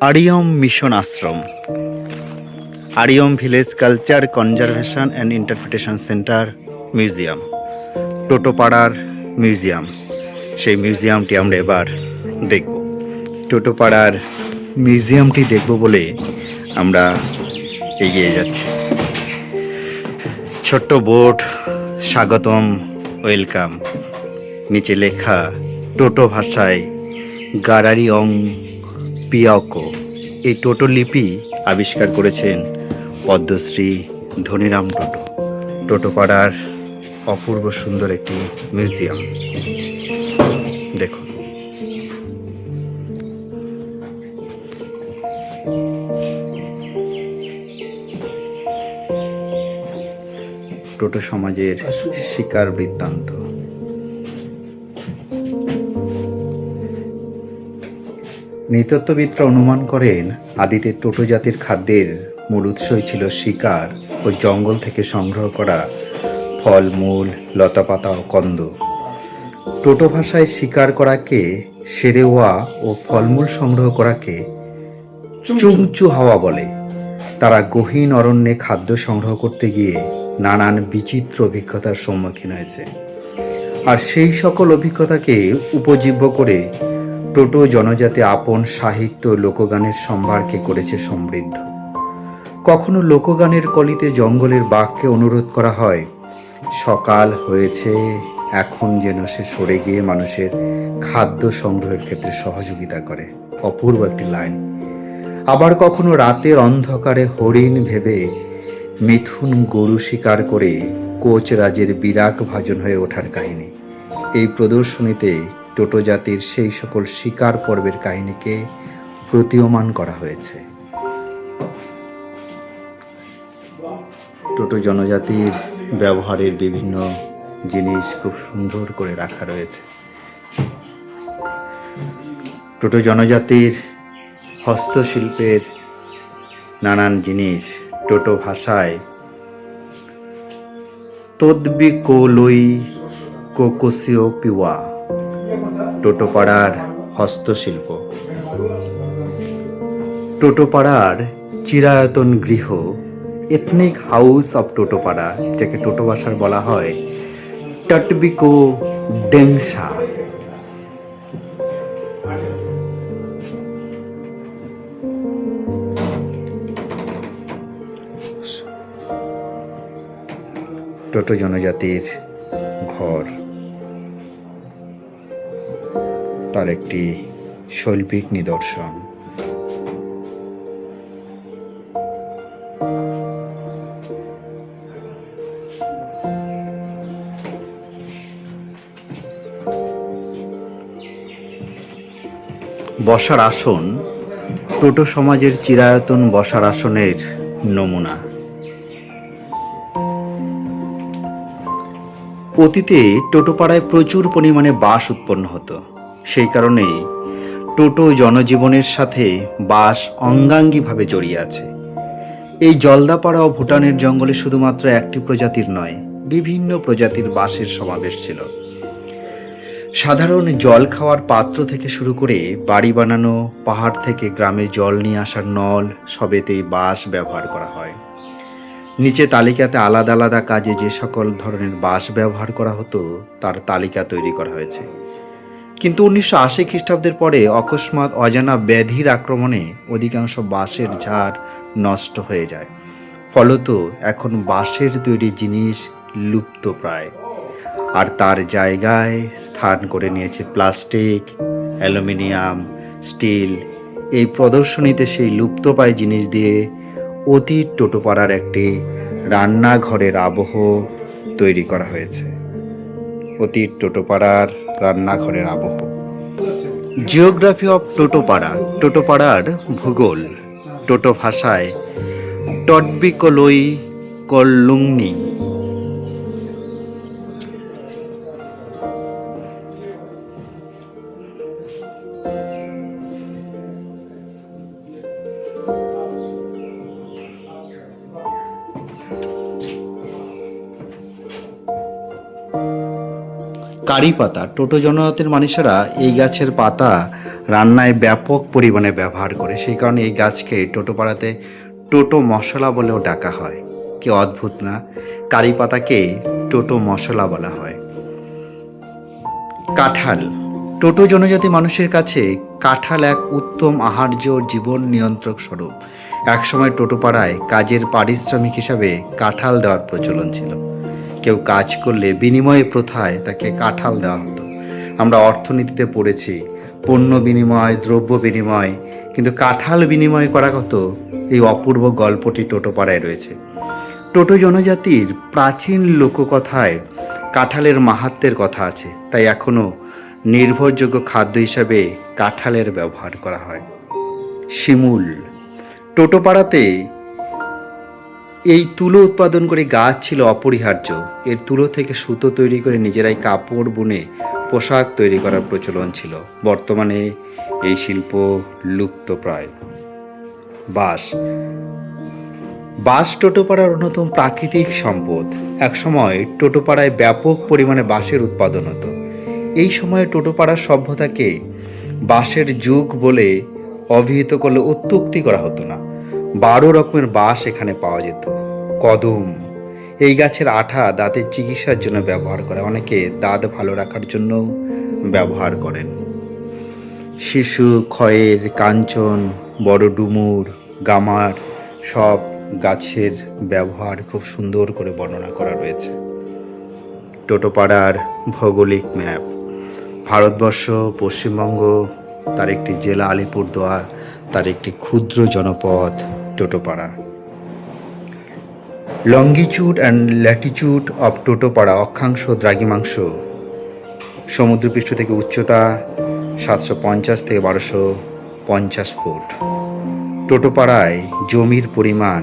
আরিয়ম mission ashram, Ariyam village culture conservation and interpretation centre museum, টোটোপাড়ার museum. সেই মিউজিয়ামটি আমরা এবার দেখব। টোটোপাড়ার মিউজিয়ামটি দেখব বলে আমরা এগিয়ে যাচ্ছি। ছোট্ট বোর্ড, স্বাগতম, ওয়েলকাম। নিচে লেখা টোটো ভাষায় গারারি অং পিয়াকো। এই টোটো লিপি আবিষ্কার করেছেন পদ্মশ্রী ধনীরাম টোটো। টোটোপাড়ার অপূর্ব সুন্দর একটি মিউজিয়াম দেখুন। টোটো সমাজের শিকার বৃত্তান্ত। নৃতত্ত্ববিদরা অনুমান করেন আদিতে টোটো জাতির খাদ্যের মূল উৎসই ছিল শিকার ও জঙ্গল থেকে সংগ্রহ করা ফলমূল, লতাপাতা ও কন্দ। টোটো ভাষায় শিকার করাকে সেরেওয়া ও ফলমূল সংগ্রহ করাকে চুংচু হাওয়া বলে। তারা গহীন অরণ্যে খাদ্য সংগ্রহ করতে গিয়ে নানান বিচিত্র অভিজ্ঞতার সম্মুখীন হয়েছে, আর সেই সকল অভিজ্ঞতাকে উপজীব্য করে টোটো জনজাতি আপন সাহিত্য লোকগানের সম্ভারকে করেছে সমৃদ্ধ। কখনো লোকগানের কলিতে জঙ্গলের বাঘকে অনুরোধ করা হয়, সকাল হয়েছে, এখন যেন সে সরে গিয়ে মানুষের খাদ্য সংগ্রহের ক্ষেত্রে সহযোগিতা করে। অপূর্ব একটি লাইন। আবার কখনো রাতের অন্ধকারে হরিণ ভেবে মিথুন গরু শিকার করে কোচ রাজের বিরাগ ভাজন হয়ে ওঠার কাহিনী। এই প্রদর্শনীতে টোটো জাতির সেই সকল শিকার পর্বের কাহিনীকে প্রতীয়মান করা হয়েছে। টোটো জনজাতির ব্যবহারের বিভিন্ন জিনিস খুব সুন্দর করে রাখা রয়েছে। টোটো জনজাতির হস্তশিল্পের নানান জিনিস টোটো ভাষায় তদ্বি কোলই কোকোসিও পিওয়া। টোটোপাড়ার হস্তশিল্প। টোটোপাড়ার চিরায়তন গৃহ, এথনিক হাউস অফ টোটোপাড়া, যাকে টোটো ভাষার বলা হয় টটবিকো ডেংসা। টোটো জনজাতির ঘর, তার একটি শৈল্পিক নিদর্শন। বসার আসন, টোটো সমাজের চিরায়তন বসার আসনের নমুনা। অতীতে টোটোপাড়ায় প্রচুর পরিমাণে বাঁশ উৎপন্ন হতো। সেই কারণে টোটো জনজীবনের সাথে বাঁশ অঙ্গাঙ্গিভাবে জড়িয়ে আছে। এই জলদাপাড়া ও ভুটানের জঙ্গলে শুধুমাত্র একটি প্রজাতির নয়, বিভিন্ন প্রজাতির বাঁশের সমাবেশ ছিল। সাধারণ জল খাওয়ার পাত্র থেকে শুরু করে বাড়ি বানানো, পাহাড় থেকে গ্রামে জল নিয়ে আসার নল, সবেতেই বাঁশ ব্যবহার করা হয়। নিচে তালিকাতে আলাদা আলাদা কাজে যে সকল ধরনের বাঁশ ব্যবহার করা হতো তার তালিকা তৈরি করা হয়েছে। কিন্তু 1980 খ্রিস্টাব্দের পরে অকস্মাৎ অজানা ব্যাধির আক্রমণে অধিকাংশ বাঁশের ঝাড় নষ্ট হয়ে যায়। ফলত এখন বাঁশের তৈরি জিনিস লুপ্ত প্রায়, আর তার জায়গায় স্থান করে নিয়েছে প্লাস্টিক, অ্যালুমিনিয়াম, স্টিল। এই প্রদর্শনীতে সেই লুপ্তপ্রায় জিনিস দিয়ে অতীত টোটোপাড়ার একটি রান্নাঘরের আবহ তৈরি করা হয়েছে। অতীত টোটোপাড়ার রান্নাঘরের আবহ। জিওগ্রাফি অফ টোটোপাড়া, টোটোপাড়ার ভূগোল। টোটো ভাষায় টটবিকলই কল্লুংনি। কারি পাতা, টোটো জনজাতির মানুষেরা এই গাছের পাতা রান্নায় ব্যাপক পরিমাণে ব্যবহার করে। সেই কারণে এই গাছকে টোটোপাড়াতে টোটো মশলা বলেও ডাকা হয়। কি অদ্ভুত না? কারি পাতাকে টোটো মশলা বলা হয়। কাঁঠাল। টোটো জনজাতি মানুষের কাছে কাঁঠাল এক উত্তম আহার্য জীবন নিয়ন্ত্রক স্বরূপ। একসময় টোটোপাড়ায় কাজের পারিশ্রমিক হিসাবে কাঁঠাল দেওয়ার প্রচলন ছিল। কেউ কাজ করলে বিনিময়ে প্রথায় তাকে কাঁঠাল দেওয়া হতো। আমরা অর্থনীতিতে পড়েছি পণ্য বিনিময়, দ্রব্য বিনিময়, কিন্তু কাঁঠাল বিনিময় করা কত, এই অপূর্ব গল্পটি টোটোপাড়ায় রয়েছে। টোটো জনজাতির প্রাচীন লোককথায় কাঁঠালের মাহাত্ম্যের কথা আছে, তাই এখনও নির্ভরযোগ্য খাদ্য হিসাবে কাঁঠালের ব্যবহার করা হয়। শিমুল। টোটোপাড়াতে এই তুলো উৎপাদন করে গাছ ছিল অপরিহার্য। এর তুলো থেকে সুতো তৈরি করে নিজেরাই কাপড় বুনে পোশাক তৈরি করার প্রচলন ছিল। বর্তমানে এই শিল্প লুপ্ত প্রায়। বাঁশ। বাঁশ টোটোপাড়ার অন্যতম প্রাকৃতিক সম্পদ। একসময় টোটোপাড়ায় ব্যাপক পরিমাণে বাঁশের উৎপাদন হতো। এই সময়ে টোটোপাড়ার সভ্যতাকে বাঁশের যুগ বলে অভিহিত করলে অত্যুক্তি করা হতো না। 12 রকমের বাঁশ এখানে পাওয়া যেত। কদম। এই গাছের আঠা দাঁতের চিকিৎসার জন্য ব্যবহার করে, অনেকে দাঁত ভালো রাখার জন্য ব্যবহার করেন। শিশু, খয়ের, কাঞ্চন, বড় ডুমুর, গামার সব গাছের ব্যবহার খুব সুন্দর করে বর্ণনা করা রয়েছে। টোটোপাড়ার ভৌগোলিক ম্যাপ। ভারতবর্ষ, পশ্চিমবঙ্গ, তার একটি জেলা আলিপুরদুয়ার, তার একটি ক্ষুদ্র জনপদ Totopara. Longitude and Latitude of Totopara, অক্ষাংশ দ্রাঘিমাংশ। সমুদ্রপৃষ্ঠ থেকে উচ্চতা 750 থেকে 1250 ফুট। টোটোপাড়ায় জমির পরিমাণ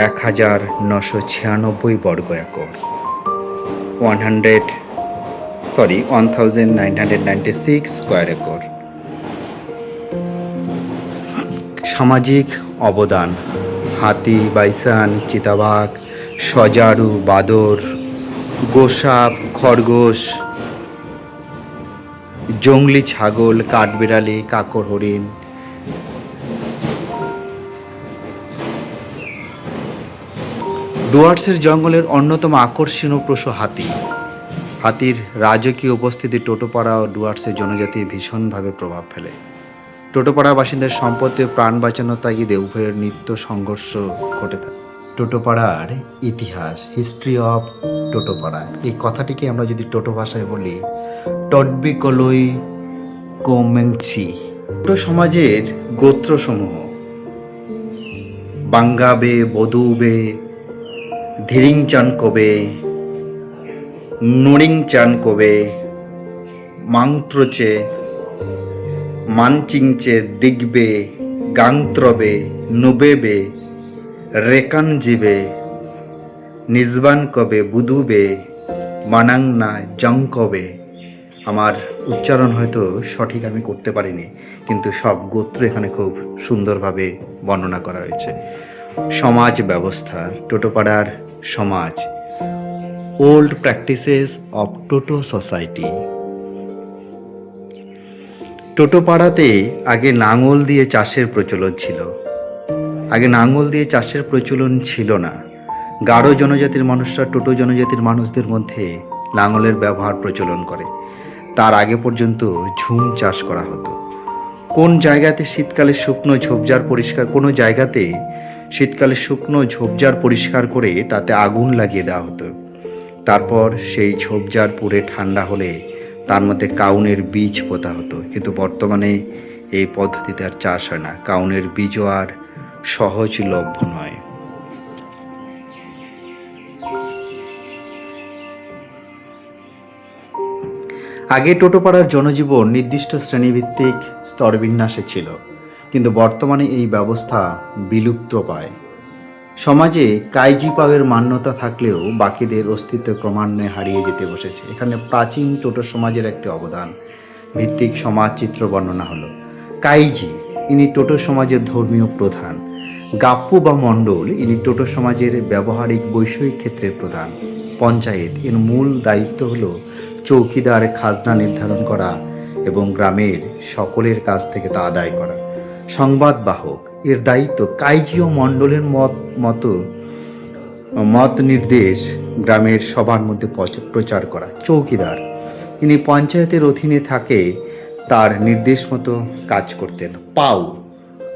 1996 বর্গ একর, 1996 স্কোয়ার একর। সামাজিক অবদান। হাতি, বাইসন, চিতাবাঘ, সজারু, বাদর, গোসাপ, খরগোশ, জংলি ছাগল, কাঠবিড়ালি, কাকর হরিণ। ডুয়ার্সের জঙ্গলের অন্যতম আকর্ষণীয় পশু হাতি। হাতির রাজকীয় উপস্থিতি টোটোপাড়া ও ডুয়ার্সের জনজাতির ভীষণভাবে প্রভাব ফেলে। টোটোপাড়া বাসিন্দার সম্পত্তি ও প্রাণ বাঁচানোর তাগিদে উভয়ের নিত্য সংঘর্ষ ঘটে থাকে। টোটোপাড়ার ইতিহাস, হিস্ট্রি অফ টোটোপাড়া, এই কথাটিকে আমরা যদি টোটো ভাষায় বলি টডবি কলই কোমেংচি। টোটো সমাজের গোত্রসমূহ: বাঙ্গাবে, বদুবে, ধিরিংচান কবে, নুরিংচান কবে, মাংত্রচে, মানচিংচে, দিগবে, গাংত্রবে, নুবেবে, রেকানজিবে, নিজবান কবে, বুদুবে, মানাংনা, জংকবে। আমার উচ্চারণ হয়তো সঠিক আমি করতে পারিনি, কিন্তু সব গোত্র এখানে খুব সুন্দরভাবে বর্ণনা করা হয়েছে। সমাজ ব্যবস্থা। টোটোপাড়ার সমাজ। Old practices of Toto society. টোটোপাড়াতে আগে লাঙল দিয়ে চাষের প্রচলন ছিল। আগে লাঙল দিয়ে চাষের প্রচলন ছিল না। গারো জনজাতির মানুষরা টোটো জনজাতির মানুষদের মধ্যে লাঙলের ব্যবহার প্রচলন করে। তার আগে পর্যন্ত ঝুম চাষ করা হতো। কোন জায়গাতে শীতকালে শুকনো ঝোপঝাড় পরিষ্কার, কোনো জায়গাতে শীতকালে শুকনো ঝোপঝাড় পরিষ্কার করে তাতে আগুন লাগিয়ে দেওয়া হতো। তারপর সেই ঝোপঝাড় পুড়ে ঠান্ডা হলে তার মধ্যে কাউনের বীজ পোঁতা হতো। কিন্তু বর্তমানে এই পদ্ধতিতে আর চাষ হয় না। কাউনের বীজও আর সহজলভ্য নয়। আগে টোটোপাড়ার জনজীবন নির্দিষ্ট শ্রেণীভিত্তিক স্তরবিন্যাসে ছিল, কিন্তু বর্তমানে এই ব্যবস্থা বিলুপ্ত পায়। সমাজে কাইজিপাওয়ের মান্যতা থাকলেও বাকিদের অস্তিত্ব ক্রমান্বয়ে হারিয়ে যেতে বসেছে। এখানে প্রাচীন টোটো সমাজের একটি অবদান ভিত্তিক সমাজ চিত্র বর্ণনা হলো। কাইজি, ইনি টোটো সমাজের ধর্মীয় প্রধান। গাপ্পু বা মণ্ডল, ইনি টোটো সমাজের ব্যবহারিক বৈষয়িক ক্ষেত্রের প্রধান। পঞ্চায়েত, এর মূল দায়িত্ব হলো চৌকিদার, খাজনা নির্ধারণ করা এবং গ্রামের সকলের কাছ থেকে তা আদায় করা। সংবাদবাহক, এর দায়িত্ব কাইজিও মণ্ডলের মত নির্দেশ গ্রামের সবার মধ্যে প্রচার করা। চৌকিদার, তিনি পঞ্চায়েতের অধীনে থাকে, তার নির্দেশ মতো কাজ করতেন। পাউ,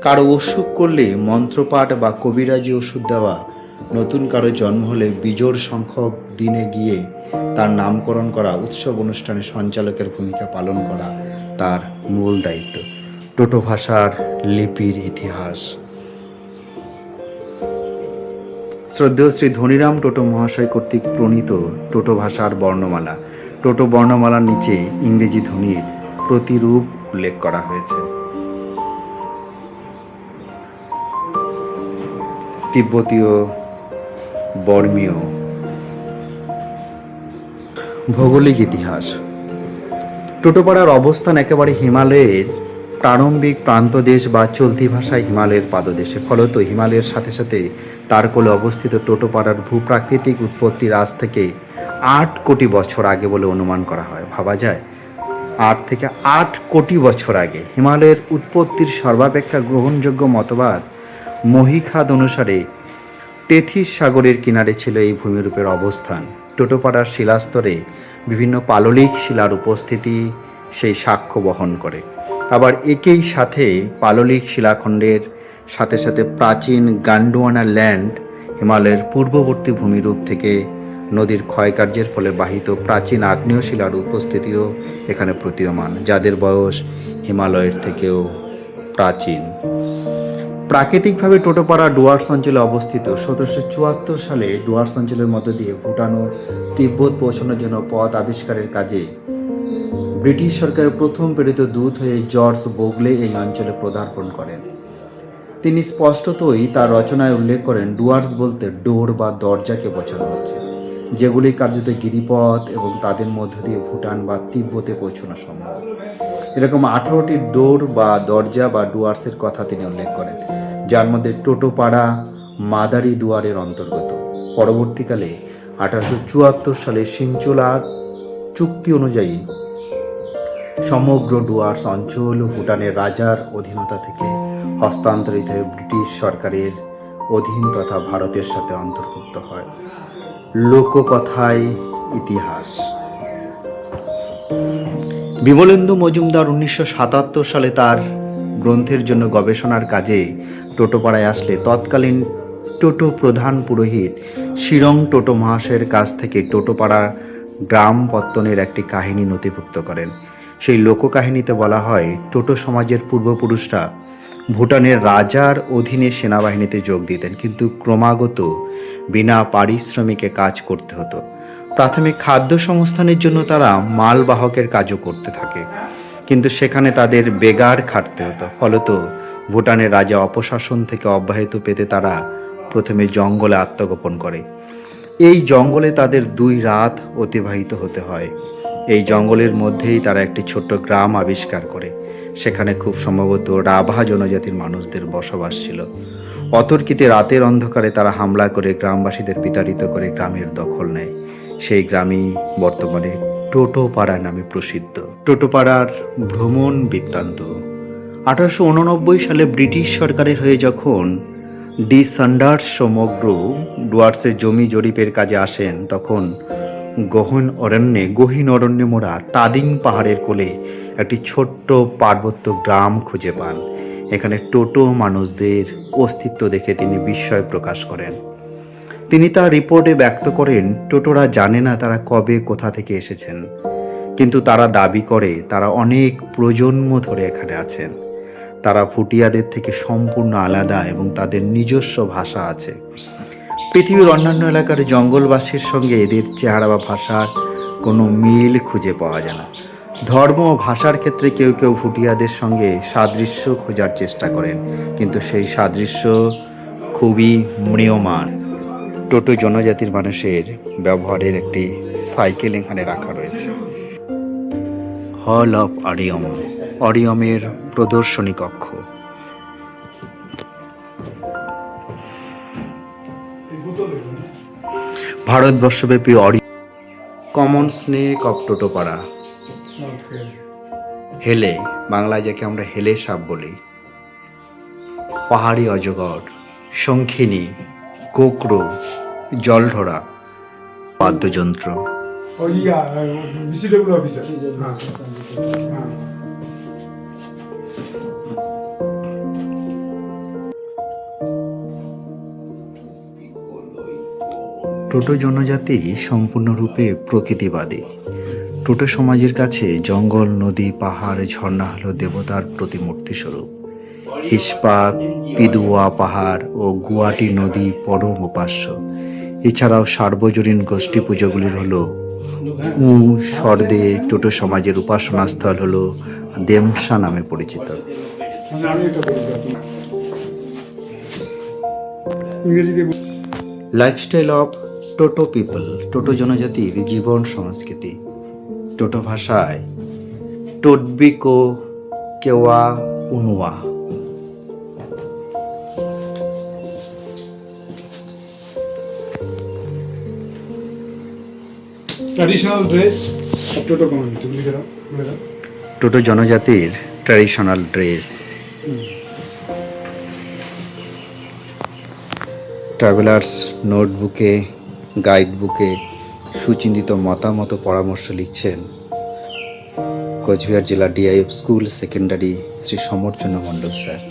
কারো অসুখ করলে মন্ত্রপাঠ বা কবিরাজি ওষুধ দেওয়া। নতুন কারো জন্ম হলে বিজোড় সংখ্যক দিনে গিয়ে তার নামকরণ করা, উৎসব অনুষ্ঠানে সঞ্চালকের ভূমিকা পালন করা তার মূল দায়িত্ব। টোটো ভাষার লিপির ইতিহাস। শ্রদ্ধেয় শ্রী ধনীরাম টোটো মহাশয় কর্তৃক প্রণীত টোটো ভাষার বর্ণমালা। টোটো বর্ণমালার নিচে ইংরেজি ধ্বনির প্রতিরূপ উল্লেখ করা হয়েছে। তিব্বতীয়, বর্মীয়। ভৌগোলিক ইতিহাস। টোটোপাড়ার অবস্থান একেবারে হিমালয়ের প্রারম্ভিক প্রান্তদেশ বা চলতি ভাষায় হিমালয়ের পাদদেশে। ফলত হিমালয়ের সাথে সাথে তার কোলে অবস্থিত টোটোপাড়ার ভূপ্রাকৃতিক উৎপত্তির আজ থেকে 8 কোটি বছর আগে বলে অনুমান করা হয়। ভাবা যায়, 8 থেকে 8 কোটি বছর আগে। হিমালয়ের উৎপত্তির সর্বাপেক্ষা গ্রহণযোগ্য মতবাদ মহীখাদ অনুসারে টেথিস সাগরের কিনারে ছিল এই ভূমিরূপের অবস্থান। টোটোপাড়ার শিলাস্তরে বিভিন্ন পাললিক শিলার উপস্থিতি সেই সাক্ষ্য বহন করে। আবার একই সাথে পাললিক শিলাখণ্ডের সাথে সাথে প্রাচীন গান্ডুয়ানা ল্যান্ড, হিমালয়ের পূর্ববর্তী ভূমিরূপ থেকে নদীর ক্ষয়কার্যের ফলে বাহিত প্রাচীন আগ্নেয় শিলার উপস্থিতিও এখানে প্রতীয়মান, যাদের বয়স হিমালয়ের থেকেও প্রাচীন। প্রাকৃতিকভাবে টোটোপাড়া ডুয়ার্স অঞ্চলে অবস্থিত। 1774 সালে ডুয়ার্স অঞ্চলের মধ্য দিয়ে ভুটান ও তিব্বত পৌঁছানোর জন্য পথ আবিষ্কারের কাজে ব্রিটিশ সরকারের প্রথম প্রেরিত দূত হয়ে জর্জ বোগলে এই অঞ্চলে পদার্পণ করেন। তিনি স্পষ্টতই তার রচনায় উল্লেখ করেন, ডুয়ার্স বলতে ডোর বা দরজাকে বোঝানো হচ্ছে, যেগুলি কার্যত গিরিপথ এবং তাদের মধ্য দিয়ে ভুটান বা তিব্বতে পৌঁছানো সম্ভব। এরকম 18টি ডোর বা দরজা বা ডুয়ার্সের কথা তিনি উল্লেখ করেন, যার মধ্যে টোটোপাড়া মাদারি দুয়ারের অন্তর্গত। পরবর্তীকালে 1874 সালে সিংচোলা চুক্তি অনুযায়ী সমগ্র ডুয়ার্স অঞ্চল ভুটানের রাজার অধীনতা থেকে হস্তান্তরিত হয়ে ব্রিটিশ সরকারের অধীন তথা ভারতের সাথে অন্তর্ভুক্ত হয়। লোককথায় ইতিহাস। বিমলেন্দু মজুমদার 1977 সালে তার গ্রন্থের জন্য গবেষণার কাজে টোটোপাড়ায় আসলে তৎকালীন টোটো প্রধান পুরোহিত শিরং টোটো মহাশয়ের কাছ থেকে টোটোপাড়া গ্রাম পত্তনের একটি কাহিনী নথিভুক্ত করেন। সেই লোককাহিনীতে বলা হয়, টোটো সমাজের পূর্বপুরুষরা ভুটানের রাজার অধীনে সেনাবাহিনীতে যোগ দিতেন, কিন্তু ক্রমাগত বিনা পারিশ্রমিকে কাজ করতে হতো। প্রাথমিক খাদ্য সংস্থানের জন্য তারা মালবাহকের কাজও করতে থাকে, কিন্তু সেখানে তাদের বেগার খাটতে হতো। ফলত ভুটানের রাজা অপশাসন থেকে অব্যাহতি পেতে তারা প্রথমে জঙ্গলে আত্মগোপন করে। এই জঙ্গলে তাদের 2 রাত অতিবাহিত হতে হয়। এই জঙ্গলের মধ্যেই তারা একটি ছোট্ট গ্রাম আবিষ্কার করে। সেখানে খুব সম্ভবত রাভা জনজাতির মানুষদের বসবাস ছিল। অতর্কিতে রাতের অন্ধকারে তারা হামলা করে গ্রামবাসীদের বিতাড়িত করে গ্রামের দখল নেয়। সেই গ্রামই বর্তমানে টোটোপাড়া নামে প্রসিদ্ধ। টোটোপাড়ার ভ্রমণ বৃত্তান্ত। 1889 সালে ব্রিটিশ সরকারের হয়ে যখন ডি সান্ডার্স সমগ্র ডুয়ার্সের জমি জরিপের কাজে আসেন, তখন গহীন অরণ্যে মোড়া তাদিং পাহাড়ের কোলে একটি ছোট্ট পার্বত্য গ্রাম খুঁজে পান। এখানে টোটো মানুষদের অস্তিত্ব দেখে তিনি বিস্ময় প্রকাশ করেন। তিনি তার রিপোর্টে ব্যক্ত করেন, টোটোরা জানে না তারা কবে কোথা থেকে এসেছেন, কিন্তু তারা দাবি করে তারা অনেক প্রজন্ম ধরে এখানে আছেন। তারা ভুটিয়াদের থেকে সম্পূর্ণ আলাদা এবং তাদের নিজস্ব ভাষা আছে। পৃথিবীর অন্যান্য এলাকার জঙ্গলবাসীর সঙ্গে এদের চেহারা বা ভাষার কোনো মিল খুঁজে পাওয়া যায় না। ধর্ম ও ভাষার ক্ষেত্রে কেউ কেউ ভুটিয়াদের সঙ্গে সাদৃশ্য খোঁজার চেষ্টা করেন, কিন্তু সেই সাদৃশ্য খুবই ম্রিয়মাণ। টোটো জনজাতির মানুষের ব্যবহারের একটি সাইকেল এখানে রাখা রয়েছে। হল অফ অরিয়ম, অরিয়মের প্রদর্শনী কক্ষ। ভারতবর্ষব্যাপী কমন স্নেক অফ টোটোপাড়া। হেলে, বাংলায় যাকে আমরা হেলে সাপ বলি, পাহাড়ি অজগর, শঙ্খিনী, কোকড়ো, জলঢোড়া, বাদ্যযন্ত্র। Vegetable officer. টোটো জনজাতি সম্পূর্ণরূপে প্রকৃতিবাদী। টোটো সমাজের কাছে জঙ্গল, নদী, পাহাড়, ঝর্ণা হলো দেবতার প্রতিমূর্তি স্বরূপ। হিসপা, পিদুয়া পাহাড় ও গুয়াহাটি নদী পরম উপাস্য। এছাড়াও সার্বজনীন গোষ্ঠী পুজোগুলির হলো সর্দে টোটো সমাজের উপাসনা স্থল হলো দেমসা নামে পরিচিত। লাইফস্টাইল অফ টোটো পিপল, টোটো জনজাতির জীবন সংস্কৃতি। টোটো ভাষায় টোটবিকো কেওয়া উনুয়া। ট্র্যাডিশনাল ড্রেস টোটো কমিউনিটি লিখে দাও, বলে দাও। টোটো জনজাতির ট্র্যাডিশনাল ড্রেস। ট্রাভেলার্স নোটবুকে, গাইডবুকে সুচিন্তিত মতামত ও পরামর্শ লিখছেন কোচবিহার জেলা ডিআইএফ স্কুল সেকেন্ডারি শ্রী সমরচন্দ্র মণ্ডল স্যার।